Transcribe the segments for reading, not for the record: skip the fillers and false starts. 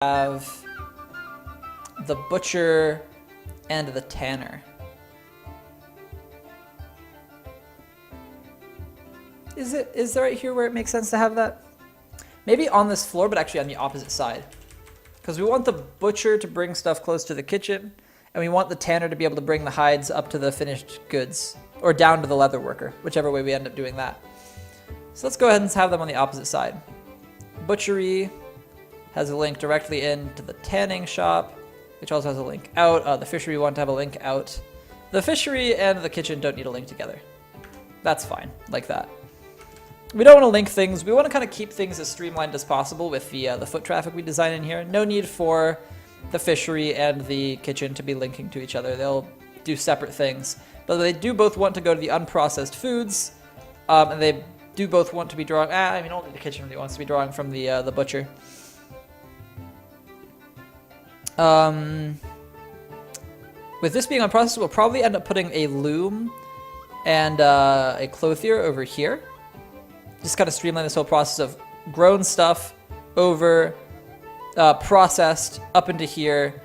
have the butcher and the tanner. Is it right here where it makes sense to have that? Maybe on this floor, but actually on the opposite side. Because we want the butcher to bring stuff close to the kitchen, and we want the tanner to be able to bring the hides up to the finished goods, or down to the leather worker, whichever way we end up doing that. So let's go ahead and have them on the opposite side. Butchery has a link directly into the tanning shop, which also has a link out. The fishery we want to have a link out. The fishery and the kitchen don't need a link together. That's fine, like that. We don't want to link things. We want to kind of keep things as streamlined as possible with the foot traffic we design in here. No need for the fishery and the kitchen to be linking to each other. They'll do separate things. But they do both want to go to the unprocessed foods, and they do both want to be drawing. I mean, only the kitchen really wants to be drawing from the butcher. With this being unprocessed, we'll probably end up putting a loom and a clothier over here. Just kind of streamline this whole process of grown stuff over processed up into here,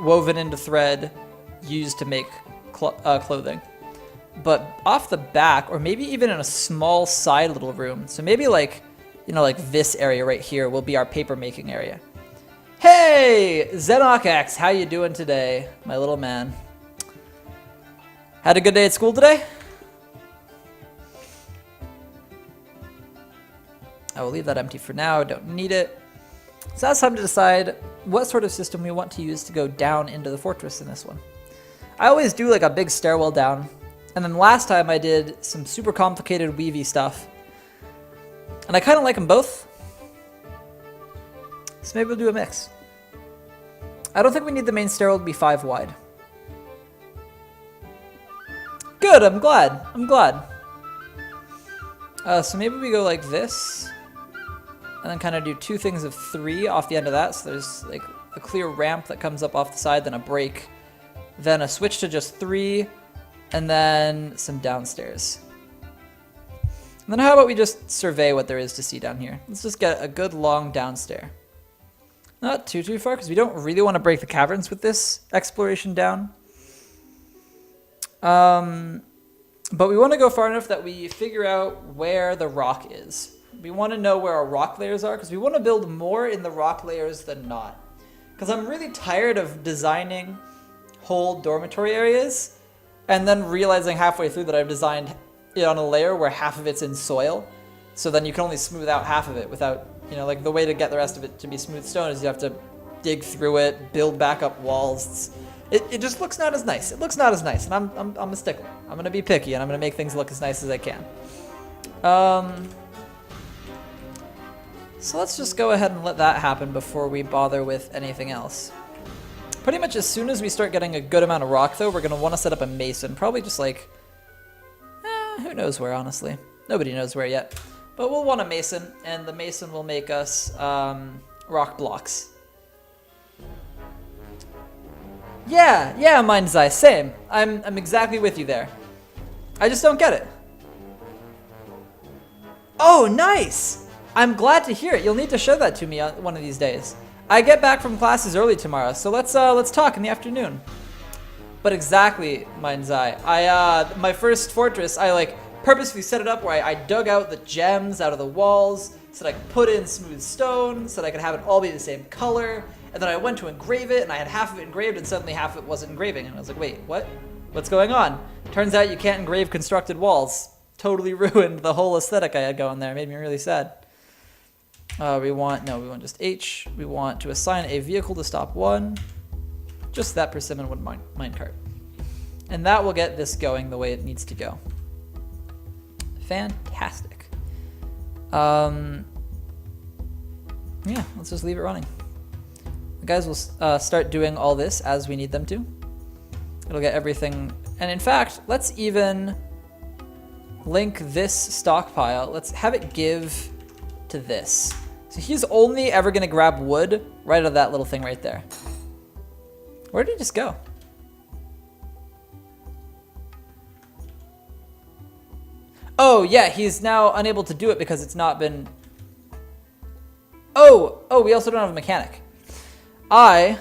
woven into thread, used to make clothing. But off the back, or maybe even in a small side little room, so maybe like, you know, like this area right here will be our paper making area. Hey, ZenokX, how you doing today, my little man? Had a good day at school today? I will leave that empty for now, don't need it. So that's time to decide what sort of system we want to use to go down into the fortress in this one. I always do like a big stairwell down, and then last time I did some super complicated weavy stuff. And I kind of like them both. So maybe we'll do a mix. I don't think we need the main stairwell to be 5 wide. Good, I'm glad. So maybe we go like this, and then kind of do 2 things of 3 off the end of that. So there's like a clear ramp that comes up off the side, then a break, then a switch to just 3, and then some downstairs. And then how about we just survey what there is to see down here? Let's just get a good long downstair. Not too far, because we don't really want to break the caverns with this exploration down. But we want to go far enough that we figure out where the rock is. We want to know where our rock layers are, because we want to build more in the rock layers than not. Because I'm really tired of designing whole dormitory areas and then realizing halfway through that I've designed it on a layer where half of it's in soil. So then you can only smooth out half of it without, you know, like the way to get the rest of it to be smooth stone is you have to dig through it, build back up walls. It just looks not as nice. It looks not as nice, and I'm a stickler. I'm gonna be picky, and I'm gonna make things look as nice as I can. So let's just go ahead and let that happen before we bother with anything else. Pretty much as soon as we start getting a good amount of rock, though, we're gonna want to set up a mason. Probably just like, who knows where, honestly. Nobody knows where yet. But we'll want a mason, and the mason will make us rock blocks. Yeah, Mind's Eye, same. I'm exactly with you there. I just don't get it. Oh, nice! I'm glad to hear it. You'll need to show that to me one of these days. I get back from classes early tomorrow, so let's talk in the afternoon. But exactly, Mind's Eye. My first fortress, I like purposefully set it up where I dug out the gems out of the walls so that I could put in smooth stone, so that I could have it all be the same color. And then I went to engrave it, and I had half of it engraved, and suddenly half of it wasn't engraving. And I was like, wait, what? What's going on? Turns out you can't engrave constructed walls. Totally ruined the whole aesthetic I had going there. It made me really sad. We want just H. We want to assign a vehicle to stop 1. Just that persimmon wood minecart. And that will get this going the way it needs to go. Fantastic. Yeah, let's just leave it running. The guys will start doing all this as we need them to. It'll get everything. And in fact, let's even link this stockpile. Let's have it give to this. So he's only ever going to grab wood right out of that little thing right there. Where did he just go? Oh, yeah, he's now unable to do it because it's not been... Oh, we also don't have a mechanic. I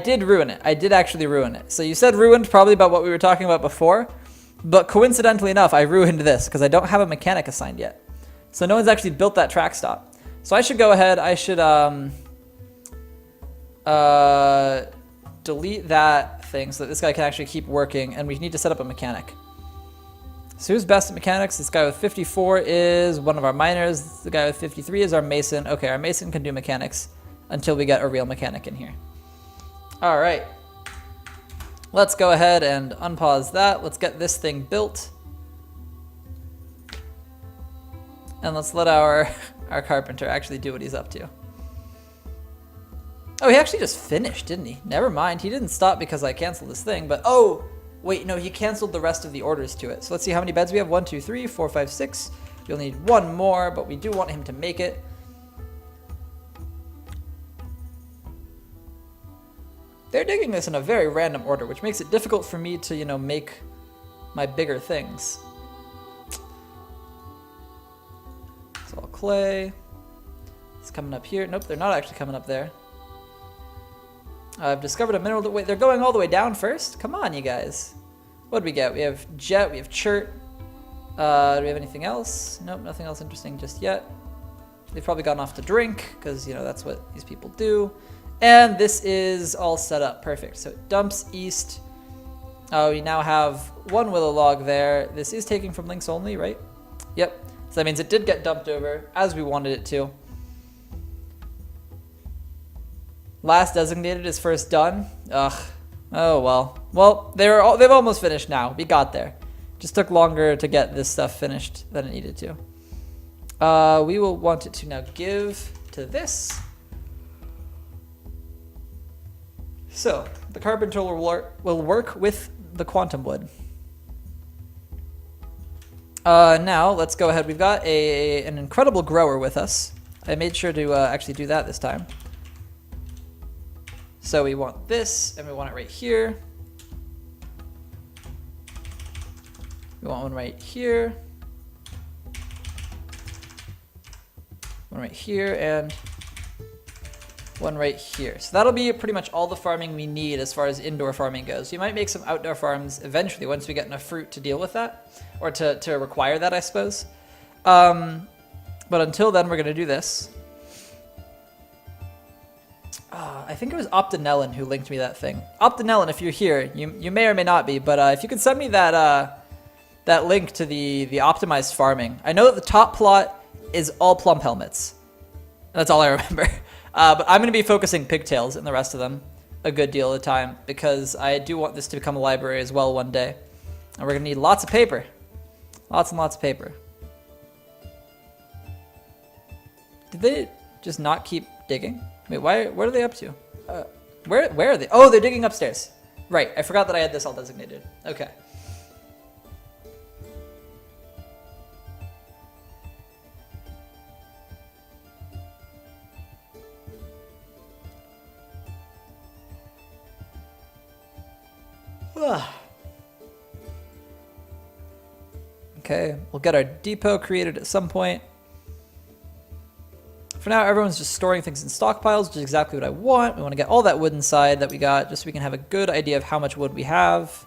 did ruin it. I did actually ruin it. So you said ruined, probably about what we were talking about before. But coincidentally enough, I ruined this because I don't have a mechanic assigned yet. So no one's actually built that track stop. So I should go ahead. I should delete that thing so that this guy can actually keep working. And we need to set up a mechanic. So who's best at mechanics? This guy with 54 is one of our miners. The guy with 53 is our mason. Okay, our mason can do mechanics until we get a real mechanic in here. All right. Let's go ahead and unpause that. Let's get this thing built. And let's let our carpenter actually do what he's up to. Oh, he actually just finished, didn't he? Never mind. He didn't stop because I canceled this thing, but oh, wait, no, he canceled the rest of the orders to it. So let's see how many beds we have. 1, 2, 3, 4, 5, 6. We'll need one more, but we do want him to make it. They're digging this in a very random order, which makes it difficult for me to, you know, make my bigger things. It's all clay. It's coming up here. Nope, they're not actually coming up there. I've discovered a mineral. Wait, they're going all the way down first? Come on, you guys. What do we get? We have jet, we have chert. Do we have anything else? Nope, nothing else interesting just yet. They've probably gone off to drink, because, you know, that's what these people do. And this is all set up. Perfect. So it dumps east. Oh, we now have one willow log there. This is taking from links only, right? Yep. So that means it did get dumped over as we wanted it to. Last designated is first done. Ugh. Oh, well. Well, they've almost finished now. We got there. Just took longer to get this stuff finished than it needed to. We will want it to now give to this. So, the carpenter will work with the quantum wood. Now, let's go ahead. We've got an incredible grower with us. I made sure to actually do that this time. So we want this, and we want it right here. We want one right here. One right here, and one right here. So that'll be pretty much all the farming we need as far as indoor farming goes. You might make some outdoor farms eventually once we get enough fruit to deal with that, or to require that, I suppose. But until then, we're going to do this. I think it was Optinellen who linked me that thing. Optinellen, if you're here, you may or may not be, but if you could send me that that link to the optimized farming. I know that the top plot is all plum helmets. That's all I remember. But I'm going to be focusing pigtails in the rest of them a good deal of the time because I do want this to become a library as well one day. And we're going to need lots of paper. Lots and lots of paper. Did they just not keep digging? Wait, what are they up to? Where are they? Oh, they're digging upstairs. Right, I forgot that I had this all designated. Okay. Okay, we'll get our depot created at some point. For now, everyone's just storing things in stockpiles, which is exactly what I want. We want to get all that wood inside that we got, just so we can have a good idea of how much wood we have.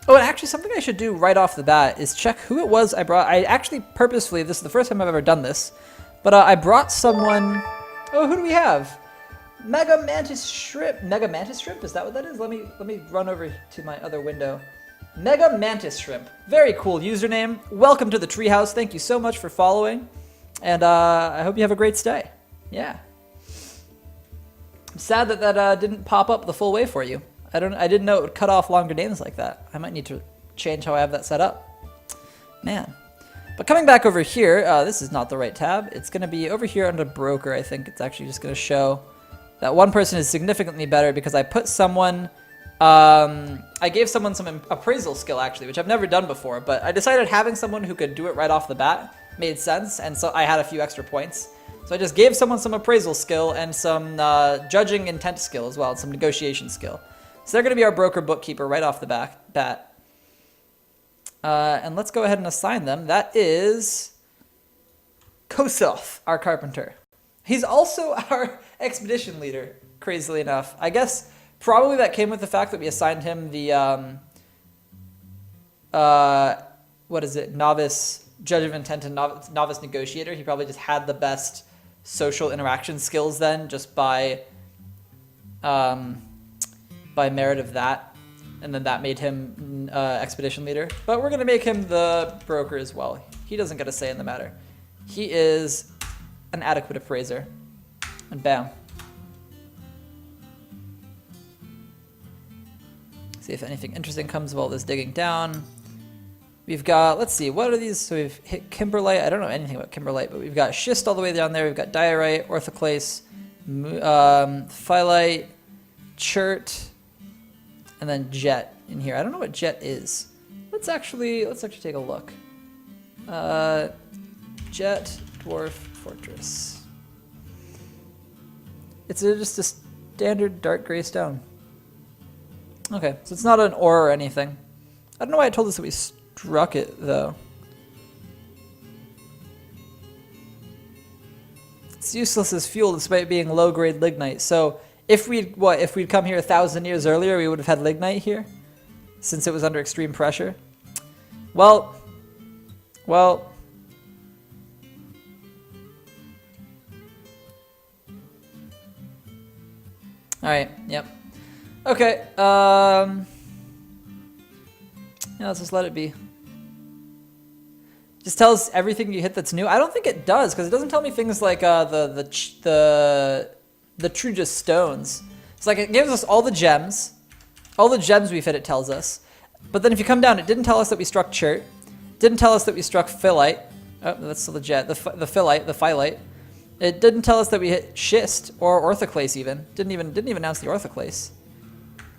Oh, and actually something I should do right off the bat is check who it was I brought. I actually purposefully, this is the first time I've ever done this, but I brought someone. Oh, who do we have? Mega Mantis Shrimp. Mega Mantis Shrimp? Is that what that is? Let me run over to my other window. Mega Mantis Shrimp. Very cool username. Welcome to the treehouse. Thank you so much for following. And I hope you have a great stay. Yeah. I'm sad that that didn't pop up the full way for you. I didn't know it would cut off longer names like that. I might need to change how I have that set up. Man. But coming back over here, this is not the right tab. It's going to be over here under broker. I think it's actually just going to show that one person is significantly better because I put someone, I gave someone some appraisal skill actually, which I've never done before, but I decided having someone who could do it right off the bat made sense, and so I had a few extra points. So I just gave someone some appraisal skill and some judging intent skill as well, and some negotiation skill. So they're going to be our broker bookkeeper right off the bat. And let's go ahead and assign them. That is Kosov, our carpenter. He's also our expedition leader, crazily enough. I guess probably that came with the fact that we assigned him the, what is it, novice judge of intent and novice negotiator. He probably just had the best social interaction skills then, just by merit of that. And then that made him expedition leader. But we're going to make him the broker as well. He doesn't get a say in the matter. He is an adequate appraiser. And bam. See if anything interesting comes of all this digging down. We've got, let's see, what are these? So we've hit kimberlite. I don't know anything about kimberlite, but we've got schist all the way down there. We've got diorite, orthoclase, phyllite, chert, and then jet in here. I don't know what jet is. Let's actually take a look. Jet dwarf fortress. It's just a standard dark gray stone. Okay, so it's not an ore or anything. I don't know why it told us that we struck it though. It's useless as fuel despite being low grade lignite. So if we'd come here 1,000 years earlier, we would have had lignite here, since it was under extreme pressure. Well. All right. Yep. Okay. Yeah, let's just let it be. Just tells everything you hit that's new. I don't think it does, because it doesn't tell me things like the true just stones. It's like it gives us all the gems we've hit. It tells us, but then if you come down, it didn't tell us that we struck chert. Didn't tell us that we struck phyllite. Oh, that's still the jet. The phyllite. It didn't tell us that we hit schist or orthoclase even. Didn't even announce the orthoclase.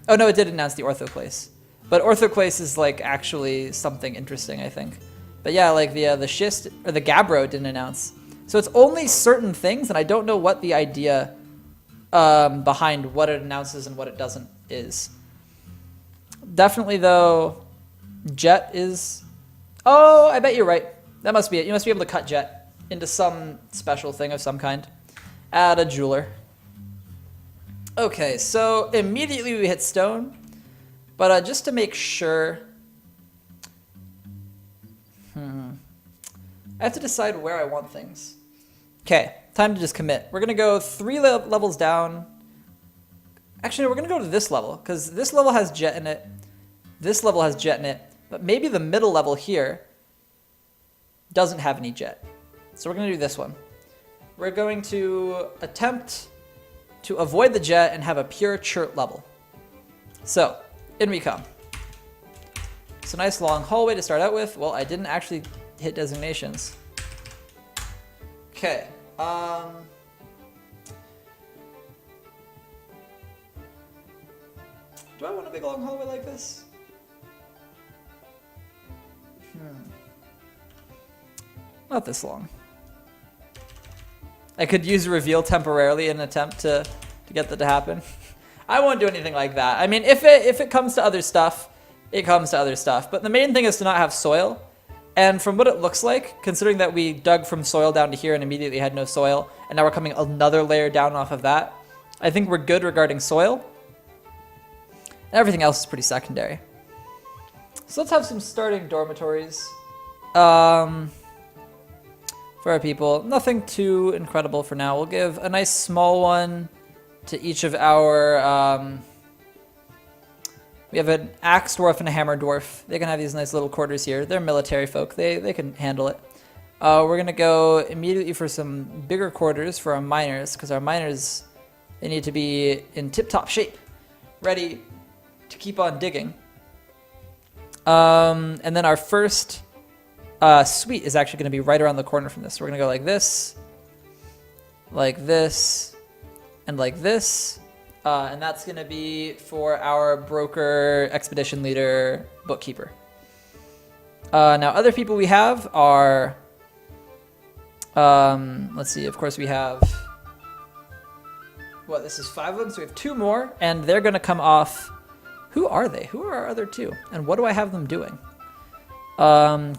Oh no, it did announce the orthoclase. But orthoclase is like actually something interesting, I think. But yeah, like the schist or the gabbro didn't announce. So it's only certain things, and I don't know what the idea behind what it announces and what it doesn't is. Definitely though, jet is. Oh, I bet you're right. That must be it. You must be able to cut jet into some special thing of some kind. Add a jeweler. Okay, so immediately we hit stone, but just to make sure, I have to decide where I want things. Okay, time to just commit. We're gonna go 3 levels down. Actually, no, we're gonna go to this level, because this level has jet in it. This level has jet in it, but maybe the middle level here doesn't have any jet. So we're gonna do this one. We're going to attempt to avoid the jet and have a pure chert level. So, in we come. It's a nice long hallway to start out with. Well, I didn't actually hit designations. Okay. Do I want a big long hallway like this? Not this long. I could use reveal temporarily in an attempt to get that to happen. I won't do anything like that. I mean, if it comes to other stuff, it comes to other stuff. But the main thing is to not have soil. And from what it looks like, considering that we dug from soil down to here and immediately had no soil, and now we're coming another layer down off of that, I think we're good regarding soil. And everything else is pretty secondary. So let's have some starting dormitories. For our people. Nothing too incredible for now. We'll give a nice small one to each of our... we have an axe dwarf and a hammer dwarf. They can have these nice little quarters here. They're military folk. They can handle it. We're going to go immediately for some bigger quarters for our miners, because our miners, they need to be in tip-top shape, ready to keep on digging. And then our first... suite is actually going to be right around the corner from this. So we're going to go like this, and like this. And that's going to be for our broker, expedition leader, bookkeeper. Now, other people we have are, let's see, of course we have, this is 5 of them, so we have 2 more, and they're going to come off. Who are they? Who are our other 2? And what do I have them doing? 'Cause